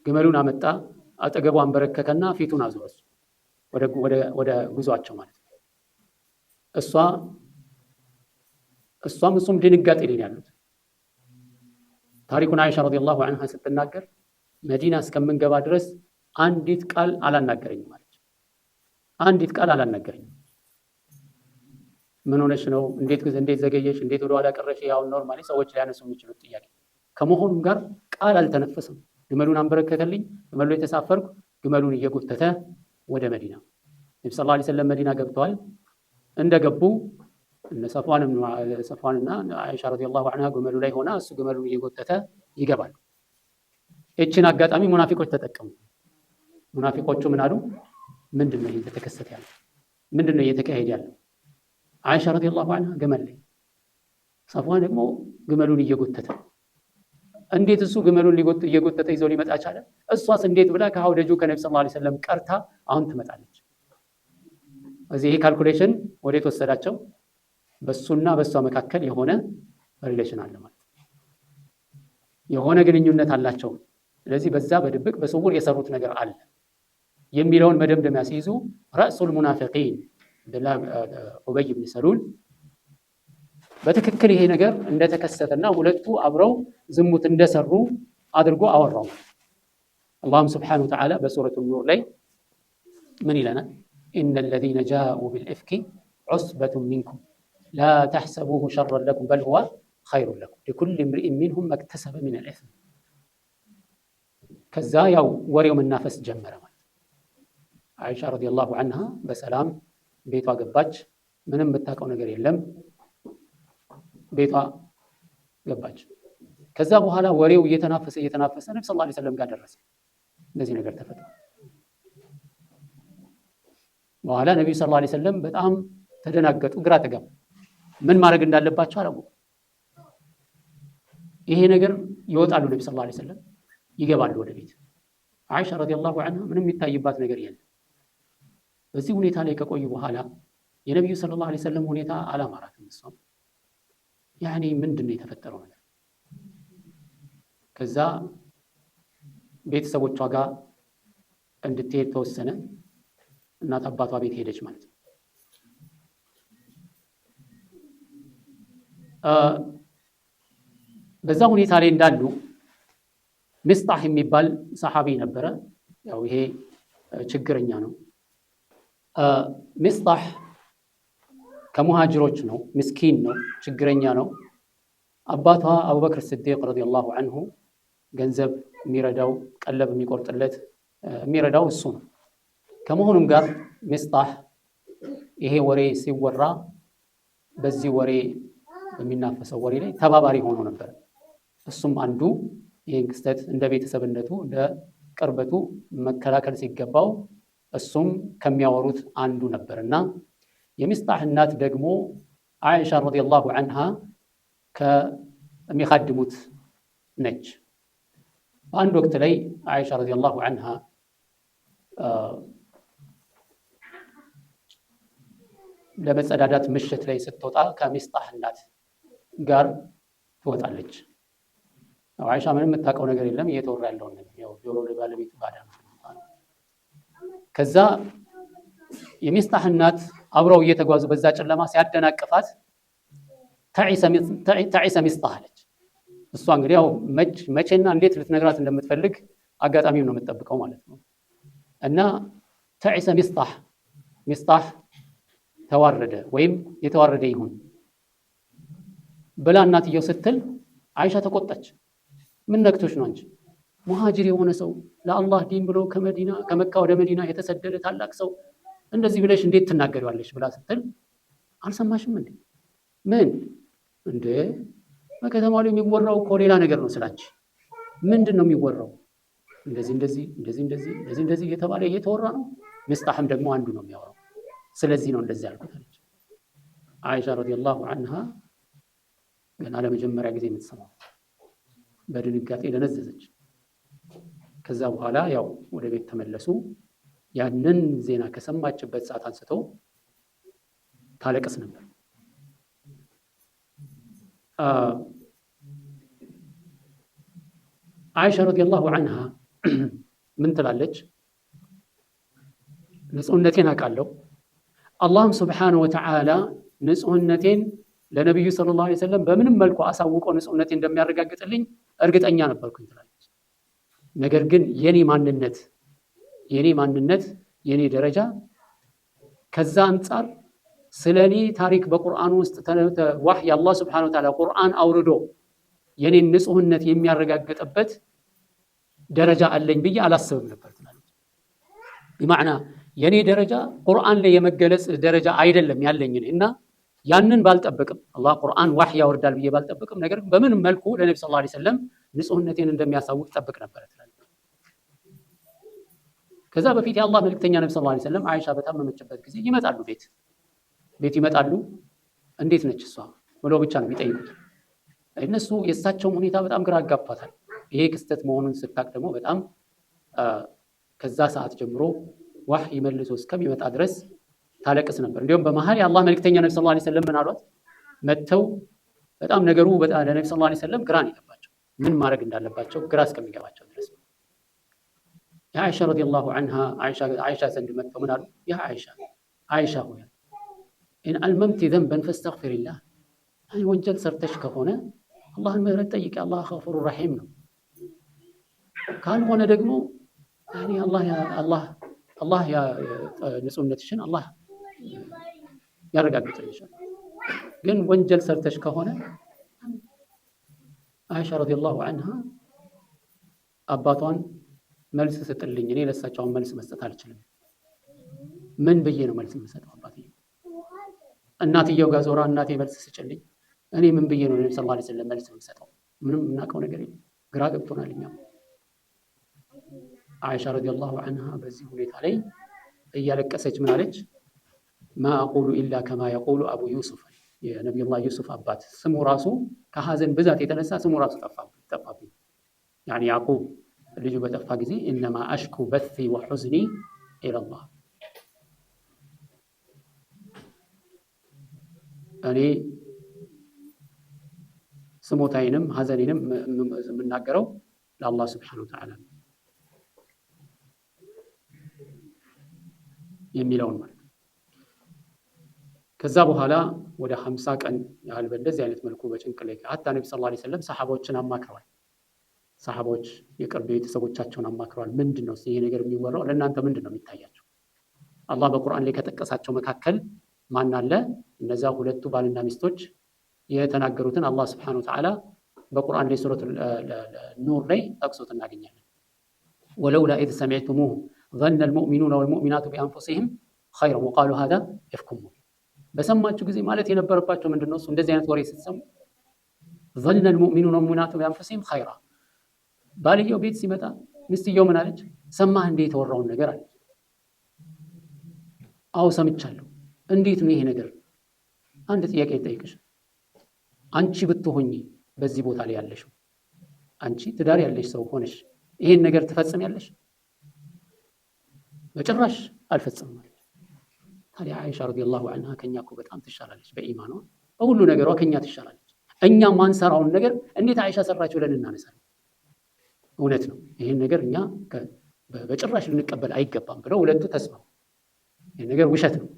ግመሉን አመጣ፣ አጠገቡ አንበረከከና ፊቱን አዞረ ወደ ጉዟቸው ማለት ነው። እሷም እሱም ድንጋጤ ላይ ያሉት። ታሪኩን አይሻ ረዲየላሁ ዐንሃ ስትናገር መዲና እስከምንገባ ድረስ አንዲት ቃል አላናገረኝም ማለት አንዲት ቃል አላናገረኝም። ምን ሆነሽ ነው? እንዴት ዘገየሽ? እንዴት ወደ ኋላ ቀረሽ? ያው ኖርማሊ ሰዎች ሊያነሱ የሚችሉት ጥያቄ ከመሆኑም ጋር ቃል አልተነፈሰም። ግመሉን አንበረከከልኝ፣ ግመሉ ላይ ተሳፈርኩ። ግመሉን እየጎተተ ወደ መዲና ነብዩ ሰለላሁ ዐለይሂ ወሰለም መዲና ገብተዋል። እንደገቡ እነ ሰፍዋንና አይሻ ረዲየላሁ ዐንሃ ግመሉ ላይ ሆና እሱ ግመሉን እየጎተተ ይገባል። እቺን አጋጣሚ ሙናፊቆች ተጠቀሙ። ሙናፊቆቹ ምን አሉ? ምንድነው እየተከሰተ ያለው? ምንድነው እየተካሄደ ያለው? አይሻ ረዲየላሁ ዐንሃ ግመል ላይ፣ ሰፍዋን ደግሞ ግመሉን እየጎተተ። እንዴት እሱ ግመሉን እየጎተተ ይዞ ሊመጣ ቻለ? እሷስ እንዴት ብላ ከሐውደጁ ከነብዩ ሰለላሁ ዐለይሂ ወሰለም ቀርታ አሁን ትመጣለች? እዚህ ይሄ ካልኩሌሽን ወዴት ወሰዳቸው? በሱና በሷ መካከል የሆነ ሪሌሽን አለ ማለት የሆነ ግንኙነት አላቸው። ስለዚህ በዛ በድብቅ በስውር የሰሩት ነገር አለ የሚለውን መደምደሚያ ሲይዙ ረእሱል ሙናፊቂን ኡበይ ብን ሰሉል በትክክል ይሄ ነገር እንደተከሰተና ሁለቱ አብረው ዝሙት እንደሰሩ አድርጎ አወራው። አላህም ስብሓነሁ ወተዓላ በሱረቱ ኑር ላይ ምን ይለናል? ኢነ ለዚነ ጃኡ ቢልኢፍኪ ዑስበቱን ሚንኩም ላ ተሕሰቡሁ ሸረን ለኩም በል ሁወ ኸይሩን ለኩም ሊኩሊ እምሪኢን ሚንሁም መክተሰበ ሚነል ኢስም። ከዛ ያው ወሬው መናፈስ ጀመረ ማለት አይሻ ረዲየላሁ ዐንሃ በሰላም ቤቷ ገባች። ምንም የምታውቀው ነገር የለም። ቤቷ ገባች። ከዛ በኋላ ወሬው እየተናፈሰ ነብዩ ሰለላሁ ዐለይሂ ወሰለም ጋር ደረሰ። እንደዚህ ነገር ተፈጠረ። በኋላ ነብዩ ሰለላሁ ዐለይሂ ወሰለም በጣም ተደናገጡ፣ ግራ ተጋቡ። ምን ማድረግ እንዳለባቸው አላወቁም። ይሄ ነገር ይወጣሉ፣ ነብዩ ሰለላሁ ዐለይሂ ወሰለም ይገባሉ ወደ ቤት። አይሻ ረዲየላሁ ዐንሃ ምንም የሚታይባት ነገር የለም። በዚህ ሁኔታ ላይ ከቆዩ በኋላ የነብዩ ሰለላሁ ዐለይሂ ወሰለም ሁኔታ አላማራትም። እሷም ያኔ ምንድነው የተፈጠረው ነገር? ከዛ ቤተሰቦቿ ጋር እንድትሄድ ተወሰነ። እናት አባቷ ቤት ሄደች ማለት ነው። በዛ ሁኔታ ላይ እንዳሉ ሚስጣህ የሚባል ሰሐቢ ነበረ። ያው ይሄ ችግረኛ ነው። ሚስጣህ ከሙሃጅሮች ነው፣ ምስኪን ነው፣ ችግረኛ ነው። አባቷ አቡበክር ስዲቅ ረዲየላሁ ዐንሁ ገንዘብ የሚረዳው ቀለብ የሚቆርጥለት የሚረዳው እሱ ነው። ከመሆኑም ጋር ሚስጣህ ይሄ ወሬ ሲወራ በዚህ ወሬ በሚናፈሰው ወሬ ላይ ተባባሪ ሆኖ ነበር። እሱም አንዱ ይህን ክስተት እንደ ቤተሰብነቱ እንደ ቅርበቱ መከላከል ሲገባው እሱም ከሚያወሩት አንዱ ነበርና የሚስጣህ እናት ደግሞ አይሻ ረዲየላሁ ዐንሃ ከሚኻድሙት ነች። በአንድ ወቅት ላይ አይሻ ረዲየላሁ ዐንሃ ለመጸዳዳት ምሽት ላይ ስትወጣ ከሚስጣህ እናት ጋር ትወጣለች። አይሻ ምንም የምታውቀው ነገር የለም፣ እየተወራ ያለውን ነገር ያው ጆሮ ለባለቤቱ ባዳ ነው። ከዛ የሚስጣህ እናት አብረው እየተጓዙ በዛ ጨለማ ሲያደናቅፋት ተዒሰ ሚስጣህ አለች። እሷ እንግዲህ ያው መቼና እንዴት ልትነግራት እንደምትፈልግ አጋጣሚው ነው የምትጠብቀው ማለት ነው። እና ተዒሰ ሚስጣህ ተዋረደ ወይም የተዋረደ ይሁን ብላ እናትየው ስትል አይሻ ተቆጣች። ምን ነክቶሽ ነው አንቺ? ሙሃጅር የሆነ ሰው ለአላህ ዲን ብሎ ከመካ ወደ መዲና የተሰደደ ታላቅ ሰው እንደዚህ ብለሽ እንዴት ትናገሪዋለሽ? ብላ ስትል አልሰማሽም እንዴ? ምን እንዴ? በከተማው ላይ የሚወራው እኮ ሌላ ነገር ነው ስላንቺ። ምንድን ነው የሚወራው? እንደዚህ እየተባለ እየተወራ ነው። ሚስጣህም ደግሞ አንዱ ነው የሚያወራው። ስለዚህ ነው እንደዚህ ያልኩት አለች። አይሻ ረዲየላሁ ዐንሃ ገና ለመጀመሪያ ጊዜ የምትሰማው በድንጋጤ ደነዘዘች። ከዛ በኋላ ያው ወደ ቤት ተመለሱ። ያንን ዜና ከሰማችበት ሰዓት አንስቶ ታለቅስ ነበር። አይሻ ረዲየላሁ ዐንሃ ምን ትላለች? ንጹህነቴን አውቃለሁ። አላህም ሱብሓነሁ ወተዓላ ንጹህነቴን ለነቢዩ ሰለላሁ ዐለይሂ ወሰለም በምንም መልኩ አሳውቆ ንጹህነቴን እንደሚያረጋግጥልኝ እርግጠኛ ነበርኩኝ ትላለች። ነገር ግን የኔ ማንነት የኔ ደረጃ ከዛ አንጻር ስለኔ ታሪክ በቁርአን ውስጥ ወህይ አላህ ሱብሓነሁ ወተዓላ ቁርአን አውርዶ የኔን ንጹህነት የሚያረጋግጥበት ደረጃ አለኝ ብዬ አላስብም ነበር ትላለች። በማዕና የኔ ደረጃ ቁርአን ላይ የመገለጽ ደረጃ አይደለም ያለኝ እና ያንን ባልጠብቅም አላህ ቁርአን ወህይ ያወርዳል ብዬ ባልጠብቅም ነገር ግን በምንም መልኩ ለነብዩ ሰለላሁ ዐለይሂ ወሰለም ንጹህነቴን እንደሚያሳውቅ ጠብቅ ነበር ትላለች። ከዛ በፊት የአላህ መልእክተኛ ነብዩ ሰለላሁ ዐለይሂ ወሰለም አይሻ በታመመችበት ጊዜ ይመጣሉ፣ ቤት ይመጣሉ። እንዴት ነች እሷ ብለው ብቻ ነው የሚጠይቁት። እነሱ የእሳቸውም ሁኔታ በጣም ግራ አጋባታል። ይሄ ክስተት መሆኑን ስታቅ ደግሞ በጣም ከዛ ሰዓት ጀምሮ ወህይ መልሶ እስከሚመጣ ድረስ ታለቅስ ነበር። እንዲሁም በመሃል የአላህ መልእክተኛ ነብዩ ሰለላሁ ዐለይሂ ወሰለም ምን አሏት? መተው በጣም ነገሩ ለነብዩ ሰለላሁ ዐለይሂ ወሰለም ግራ ይገባቸው፣ ምን ማድረግ እንዳለባቸው ግራ እስከሚገባቸው ድረስ የአይሻ ረዲየላሁ ዐንሃ አይሻ ዘንድ መጥተው ምን አሉ? ያ አይሻ ሆይ ኢን አልመምቲ ዘንበን ፈስተግፊሪላህ፣ ወንጀል ሰርተሽ ከሆነ አላህን ምህረት ጠይቂ፣ አላህ ገፉሩ ረሒም ነው። ካልሆነ ደግሞ አላህ ንጹህነትሽን አላህ ያረጋግጥልሻል። ግን ወንጀል ሰርተሽ ከሆነ አይሻ ረዲየላሁ ዐንሃ አባቷን መልስ ስጥልኝ፣ እኔ ለእሳቸውን መልስ መስጠት አልችልም። ምን ብዬ ነው መልስ የምሰጠው? አባትዬ እናትየው ጋር ዞራ እናቴ መልስ ስጭልኝ፣ እኔ ምን ብዬ ነው ነብዩ ሰለላሁ ዐለይሂ ወሰለም መልስ የምሰጠው? ምንም የምናውቀው ነገር የለም፣ ግራ ገብቶናል እኛም። አይሻ ረዲየላሁ ዐንሃ በዚህ ሁኔታ ላይ እያለቀሰች ምን አለች? ማ አቁሉ ኢላ ከማ የቁሉ አቡ ዩሱፍ፣ የነቢዩላህ ዩሱፍ አባት ስሙ ራሱ ከሀዘን ብዛት የተነሳ ስሙ ራሱ ጠፋብኝ። ያኒ ያዕቁብ ልጁ በጠፋ ጊዜ ኢነማ አሽኩ በሲ ወሑዝኒ ኢለላህ፣ እኔ ስሞታዬንም ሀዘኔንም የምናገረው ለአላህ ሱብሓነሁ ወተዓላ የሚለውን ማለት ነው። ከዛ በኋላ ወደ 50 ቀን ያህል በእንደዚህ አይነት መልኩ በጭንቅ ላይ ሀታ ነብዩ ሰለላሁ ዐለይሂ ወሰለም ሰሐቦችን አማክረዋል። ሰሐቦች የቅርብ ቤተሰቦቻቸውን አማክረዋል። ምንድነው ይሄ ነገር የሚወራው? ለእናንተ ምንድነው የሚታያቸው? አላህ በቁርአን ላይ ከጠቀሳቸው መካከል ማን አለ? እነዛ ሁለቱ ባልና ሚስቶች የተናገሩትን አላህ ሱብሓነሁ ወተዓላ በቁርአን ላይ ሱረቱ ኑር ላይ ጠቅሶት እናገኛለን። ወለውላ ኢዝ ሰሚዕቱሙሁ ظن المؤمنون والمؤمنات بأنفسهم خيرا وقالوا هذا إفك مبين። በሰማችሁ ጊዜ ማለት የነበረባቸው ምንድነው? እንደዚህ አይነት ወሬ ስትሰሙ ظن المؤمنون والمؤمنات بأنفسهم خيرا፣ ባልየው ቤት ሲመጣ ሚስትየው ምን አለች? ሰማህ እንዴ የተወራውን ነገር አለች። አዎ ሰምቻለሁ። እንዴት ነው ይሄ ነገር? አንድ ጥያቄ ልጠይቅሽ። አንቺ ብትሆኚ በዚህ ቦታ ላይ ያለሽው፣ አንቺ ትዳር ያለሽ ሰው ሆነሽ ይሄን ነገር ትፈጽሚያለሽ? በጭራሽ አልፈጽምም ማለት። ታዲያ አይሻ ረዲየላሁ ዐንሃ ከኛ እኮ በጣም ትሻላለች፣ በኢማኗ በሁሉ ነገሯ ከኛ ትሻላለች። እኛ ማንሰራውን ነገር እንዴት አይሻ ሰራች ብለን እናነሳለን? እውነት ነው፣ ይሄን ነገር እኛ በጭራሽ ልንቀበል አይገባም ብለው ሁለቱ ተስማሙ። ይሄን ነገር ውሸት ነው።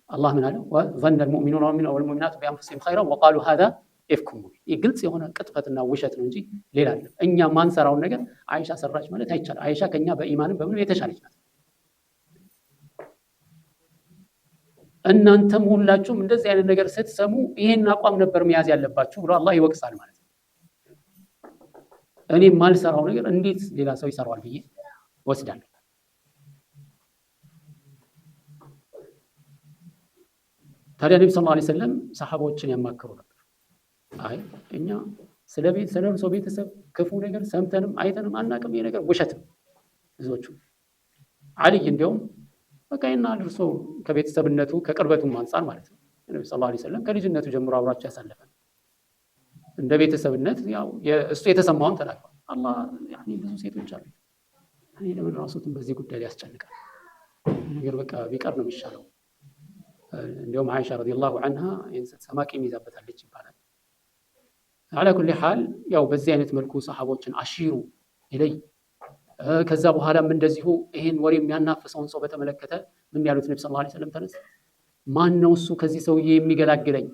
አላህ ምን አለ? ወዘነ المؤمنون والمؤمنات بأنفسهم خيرا وقالوا هذا إفك مبين። ይህ ግልጽ የሆነ ቅጥፈትና ውሸት ነው እንጂ ሌላ አይደለም። እኛ ማንሰራውን ነገር አይሻ ሰራች ማለት አይቻልም። አይሻ ከኛ በኢማንም በምንም የተሻለች ናት። እናንተም ሁላችሁም እንደዚህ አይነት ነገር ስትሰሙ ይሄን አቋም ነበር መያዝ ያለባችሁ ብሎ አላህ ይወቅሳል ማለት ነው። እኔ ማልሰራው ነገር እንዴት ሌላ ሰው ይሰራዋል ብዬ ወስዳለሁ። ታዲያ ነብዩ ሰለላሁ ዐለይሂ ወሰለም ሰሐቦችን ያማክሩ ነበር። አይ እኛ ስለ እርሶ ቤተሰብ ክፉ ነገር ሰምተንም አይተንም አናውቅም፣ ይሄ ነገር ውሸት ነው፣ ብዙዎቹ። አልይ እንዲያውም በቃ ይና አድርሶ ከቤተሰብነቱ ከቅርበቱም አንጻር ማለት ነው ነብዩ ሰለላሁ ዐለይሂ ወሰለም ከልጅነቱ ጀምሮ አብሯቸው ያሳለፈ እንደ ቤተሰብነት ያው እሱ የተሰማውን ተናግሯል። አላህ ያኒ ብዙ ሴቶች አሉ እኔ ለምን ራሱትን በዚህ ጉዳይ ላይ ያስጨንቃል ነገር በቃ ቢቀር ነው የሚሻለው። እንዲያውም አይሻ ረዲየላሁ ዐንሃ የንሰት ሰማቂ ይዛበታለች ይባላል። على كل حال ያው በዚህ አይነት መልኩ ሰሃቦችን አሺሩ ኢለይ ከዛ በኋላም እንደዚሁ ይሄን ወሬ የሚያናፍሰውን ሰው በተመለከተ ምን ያሉት ነብዩ ሰለላሁ ዐለይሂ ወሰለም ተነስ ማን ነው እሱ ከዚህ ሰውዬ የሚገላግለኝ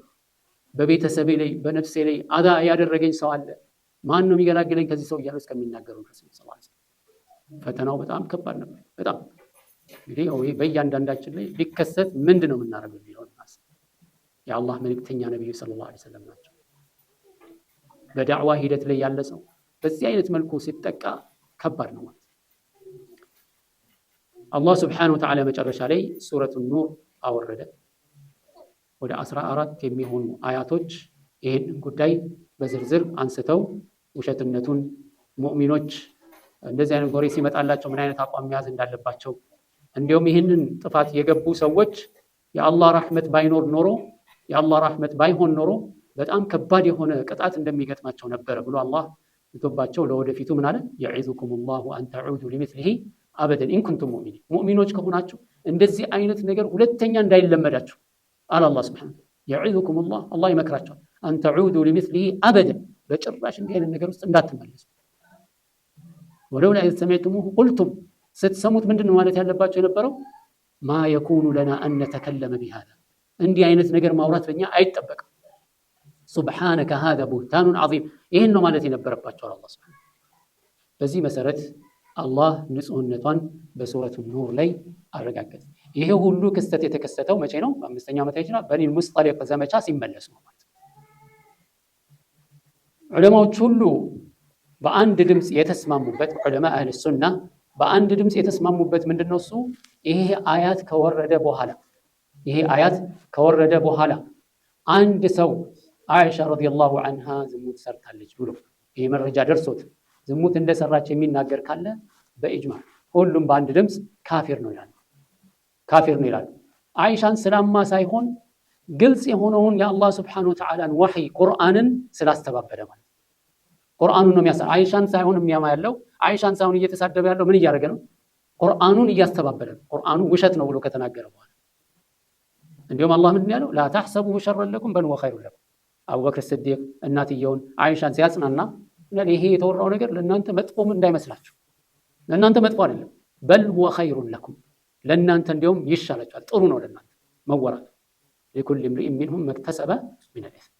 በቤተሰቤ ላይ በነፍሴ ላይ አዳ ያደረገኝ ሰው አለ ማን ነው የሚገላግለኝ ከዚህ ሰው እያሉ እስከሚናገሩ ድረስ ነብዩ ሰለላሁ ዐለይሂ ወሰለም ፈተናው በጣም ከባድ ነበር። በጣም እንግዲህ ይሄ በእያንዳንዳችን ላይ ሊከሰት ምንድነው የምናደርገው የሚለው እናስ የአላህ መልእክተኛ ነብዩ ሰለላሁ ዐለይሂ ወሰለም ናቸው። በዳዕዋ ሂደት ላይ ያለ ሰው በዚህ አይነት መልኩ ሲጠቃ ከባድ ነው ማለት አላህ Subhanahu Wa Ta'ala መጨረሻ ላይ ሱረቱ ኑር አወረደ። ወደ 14 የሚሆኑ አያቶች ይሄን ጉዳይ በዝርዝር አንስተው ውሸትነቱን ሙእሚኖች እንደዚህ አይነት ወሬ ሲመጣላቸው ምን አይነት አቋም መያዝ እንዳለባቸው እንዲሁም ይሄንን ጥፋት የገቡ ሰዎች የአላህ ረህመት ባይኖር ኖሮ የአላህ ረህመት ባይሆን ኖሮ በጣም ከባድ የሆነ ቅጣት እንደሚገጥማቸው ነበር ብሎ አላህ ይተባቸው ለወደፊቱ ምን አለ يعظكم الله أن تعودوا لمثله أبدا إن كنتم مؤمنين ሙእሚኖች ከሆናችሁ እንደዚህ አይነት ነገር ሁለተኛ እንዳይለመዳችሁ አለ አላህ Subhanahu يعظكم الله አላህ ይመክራቸዋል أن تعودوا لمثله أبدا በጭራሽ እንዲህ አይነት ነገር ውስጥ እንዳትመለሱ ولولا إذ سمعتموه قلتم ስትሰሙት ምንድነው ማለት ያለባቸው የነበረው ما يكون لنا أن نتكلم بهذا እንዲህ አይነት ነገር ማውራት በእኛ አይጠበቅም سبحانك هذا بهتان عظيم ይሄን ነው ማለት የነበረባቸው አላህ Subhanahu በዚህ መሰረት አላህ ንጹህነቷን በሱረቱ ኑር ላይ አረጋገጠ። ይሄ ሁሉ ክስተት የተከሰተው መቼ ነው? በአምስተኛው ዓመት ሂጅራ በኒ ሙስጠሊቅ ዘመቻ ሲመለሱ ነው ማለት ነው። ዑለማዎች ሁሉ በአንድ ድምጽ የተስማሙበት ዑለማ አህለ ሱና በአንድ ድምጽ የተስማሙበት ምንድነው እሱ ይሄ አያት ከወረደ በኋላ አንድ ሰው አይሻ ረዲየላሁ ዐንሃ ዝሙት ሰርታለች ብሎ ይሄ መረጃ ደርሶት ዝሙት እንደሰራች የሚናገር ካለ በኢጅማ ሁሉም በአንድ ድምጽ ካፊር ነው ይላሉ። አይሻን ስላማ ሳይሆን ግልጽ የሆነውን የአላህ Subhanahu Wa Ta'ala ወህይ ቁርአንን ስላስተባበለ ማለት ቁርአኑን ነው የሚያሳይ አይሻን ሳይሆን የሚያማ ያለው አይሻን ሳይሆን እየተሳደበ ያለው ምን እያደረገ ነው? ቁርአኑን እያስተባበለ ነው። ቁርአኑ ውሸት ነው ብሎ ከተናገረ በኋላ እንዲሁም አላህ ምንድን ያለው لا تحسبوا شرا لكم بل هو خير لكم አቡበክር ስዲቅ እናትየውን አይሻን ሲያጽናና ይሄ የተወራው ነገር ለእናንተ መጥፎም እንዳይመስላችሁ ለእናንተ መጥፎ አይደለም በል هو خير لكم ለእናንተ እንዲያውም ይሻላችኋል ጥሩ ነው ለእናንተ መወራት ለኩል امرئ منهم ما اكتسب من الاثم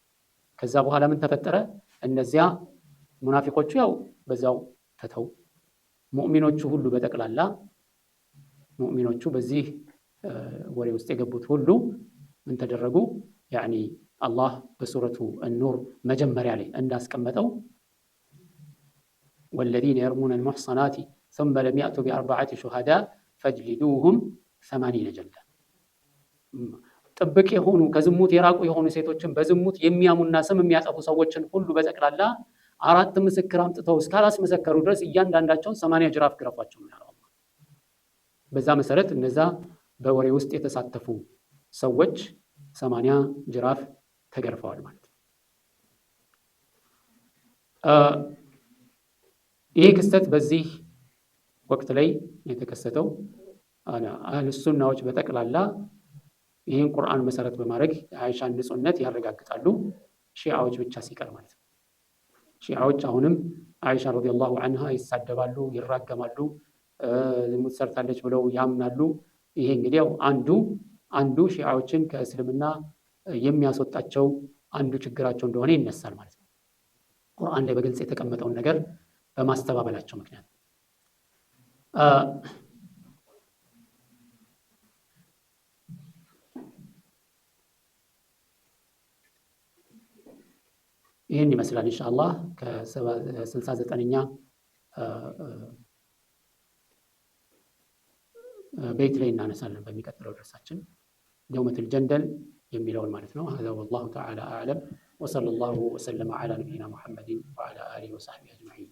ከዛ በኋላ ምን ተፈጠረ እነዚያ ሙናፊቆቹ ያው በዛው ተተው ሙእሚኖቹ ሁሉ በተቀላላ ሙእሚኖቹ በዚህ ወሬ ውስጥ የገቡት ሁሉ ምን ተደረጉ ያኒ አላህ በሱረቱ النور መጀመሪያ ላይ እንዳስቀመጠው والذين يرمون المحصنات ثم لم يأتوا بأربعة شهداء فاجلدوهم 80 جلدة ጥብቅ የሆኑ ከዝሙት የራቁ የሆኑ ሴቶችን በዝሙት የሚያሙና ስም የሚያጠፉ ሰዎችን ሁሉ በተቀላላ አራት ምስክር አምጥተው እስካላስመሰከሩ ድረስ እያንዳንዳቸውን 80 ጅራፍ ግረፏቸው ነው ያለው። በዛ መሰረት እነዛ በወሬ ውስጥ የተሳተፉ ሰዎች 80 ጅራፍ ተገርፈዋል ማለት ነው። ይሄ ክስተት በዚህ ወቅት ላይ የተከሰተው አህለ ሱናዎች በተቀላላ ይሄን ቁርአን መሰረት በማድረግ አይሻን ንጹህነት ያረጋግጣሉ ሺዓዎች ብቻ ሲቀር ማለት ነው። ሺዓዎች አሁንም አይሻ ረዲየላሁ ዐንሃ ይሳደባሉ ይራገማሉ ዝሙት ሰርታለች ብለው ያምናሉ። ይሄ እንግዲህ አንዱ ሺዓዎችን ከእስልምና የሚያስወጣቸው አንዱ ችግራቸው እንደሆነ ይነሳል ማለት ነው። ቁርአን ላይ በግልጽ የተቀመጠውን ነገር በማስተባበላቸው ምክንያት ይሄን ይመስላል ኢንሻአላህ ከ69ኛ ቤት ላይ እናነሳለን በሚቀጥለው ደርሳችን የውመቱል ጀንደል የሚለውን ማለት ነው። هذا والله تعالى أعلم وصلى الله وسلم على نبينا محمد وعلى آله وصحبه أجمعين